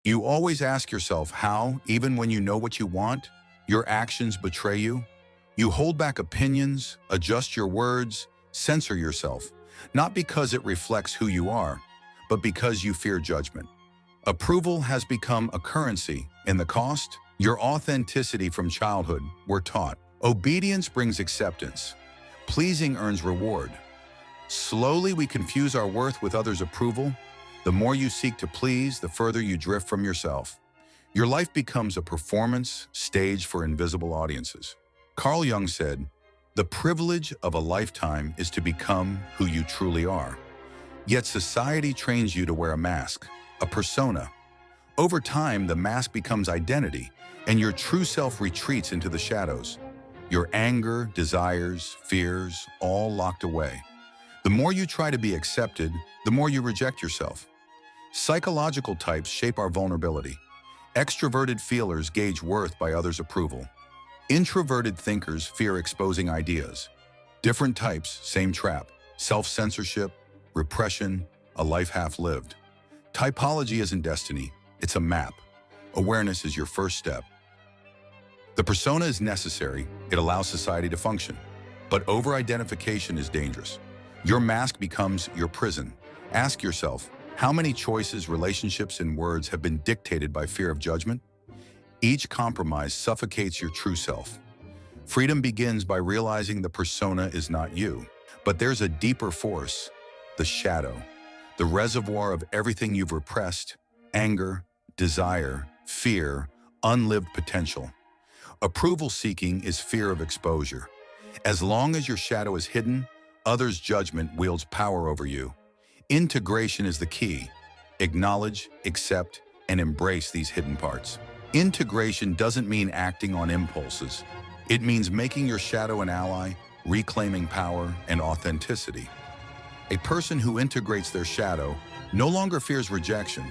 You always ask yourself how, even when you know what you want, your actions betray you. You hold back opinions, adjust your words, censor yourself, not because it reflects who you are, but because you fear judgment. Approval has become a currency, and the cost? Your authenticity from childhood, we're taught. Obedience brings acceptance. Pleasing earns reward. Slowly, we confuse our worth with others' approval. The more you seek to please, the further you drift from yourself. Your life becomes a performance stage for invisible audiences. Carl Jung said, "The privilege of a lifetime is to become who you truly are." Yet society trains you to wear a mask, a persona. Over time, the mask becomes identity, and your true self retreats into the shadows. Your anger, desires, fears, all locked away. The more you try to be accepted, the more you reject yourself. Psychological types shape our vulnerability. Extroverted feelers gauge worth by others' approval. Introverted thinkers fear exposing ideas. Different types, same trap. Self-censorship, repression, a life half-lived. Typology isn't destiny, it's a map. Awareness is your first step. The persona is necessary, it allows society to function. But over-identification is dangerous. Your mask becomes your prison. Ask yourself, how many choices, relationships, and words have been dictated by fear of judgment? Each compromise suffocates your true self. Freedom begins by realizing the persona is not you. But there's a deeper force, the shadow, the reservoir of everything you've repressed: anger, desire, fear, unlived potential. Approval seeking is fear of exposure. As long as your shadow is hidden, others' judgment wields power over you. Integration is the key. Acknowledge, accept, and embrace these hidden parts. Integration doesn't mean acting on impulses. It means making your shadow an ally, reclaiming power and authenticity. A person who integrates their shadow no longer fears rejection.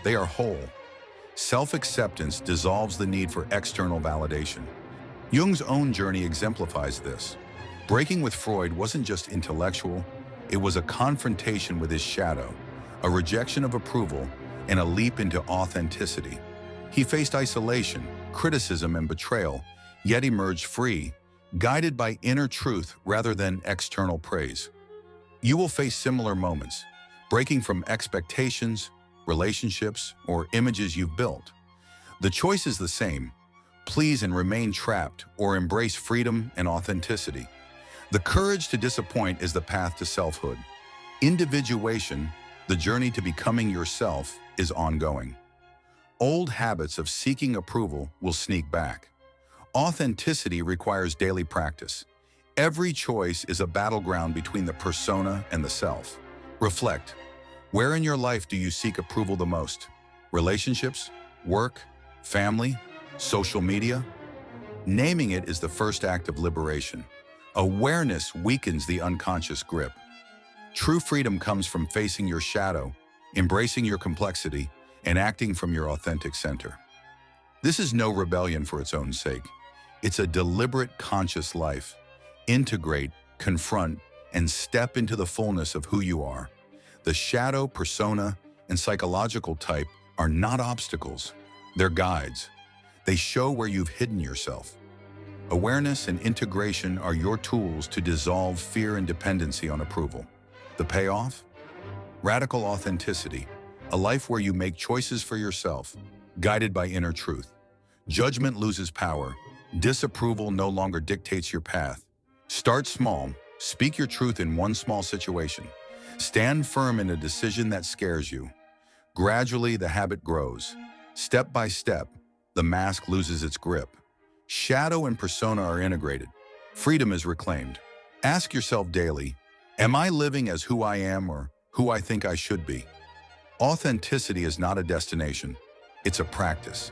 They are whole. Self-acceptance dissolves the need for external validation. Jung's own journey exemplifies this. Breaking with Freud wasn't just intellectual, it was a confrontation with his shadow, a rejection of approval, and a leap into authenticity. He faced isolation, criticism, and betrayal, yet emerged free, guided by inner truth rather than external praise. You will face similar moments, breaking from expectations, relationships, or images you've built. The choice is the same: please and remain trapped, or embrace freedom and authenticity. The courage to disappoint is the path to selfhood. Individuation, the journey to becoming yourself, is ongoing. Old habits of seeking approval will sneak back. Authenticity requires daily practice. Every choice is a battleground between the persona and the self. Reflect. Where in your life do you seek approval the most? Relationships, work, family, social media? Naming it is the first act of liberation. Awareness weakens the unconscious grip. True freedom comes from facing your shadow, embracing your complexity, and acting from your authentic center. This is no rebellion for its own sake. It's a deliberate, conscious life. Integrate, confront, and step into the fullness of who you are. The shadow, persona, and psychological type are not obstacles. They're guides. They show where you've hidden yourself. Awareness and integration are your tools to dissolve fear and dependency on approval. The payoff? Radical authenticity, a life where you make choices for yourself, guided by inner truth. Judgment loses power. Disapproval no longer dictates your path. Start small. Speak your truth in one small situation. Stand firm in a decision that scares you. Gradually, the habit grows. Step by step, the mask loses its grip. Shadow and persona are integrated. Freedom is reclaimed. Ask yourself daily, am I living as who I am or who I think I should be? Authenticity is not a destination. It's a practice.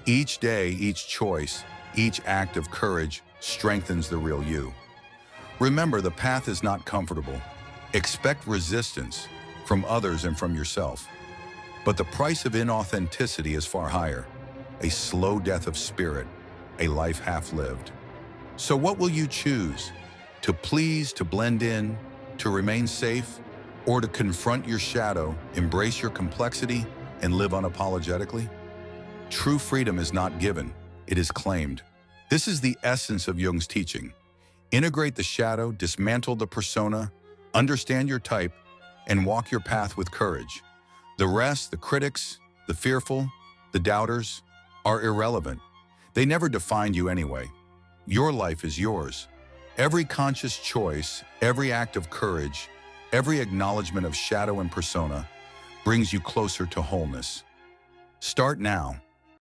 Each day, each choice, each act of courage strengthens the real you. Remember, the path is not comfortable. Expect resistance from others and from yourself. But the price of inauthenticity is far higher. A slow death of spirit, a life half-lived. So what will you choose? To please, to blend in, to remain safe, or to confront your shadow, embrace your complexity, and live unapologetically? True freedom is not given, it is claimed. This is the essence of Jung's teaching. Integrate the shadow, dismantle the persona, understand your type, and walk your path with courage. The rest, the critics, the fearful, the doubters, are irrelevant. They never defined you anyway. Your life is yours. Every conscious choice, every act of courage, every acknowledgement of shadow and persona brings you closer to wholeness. Start now.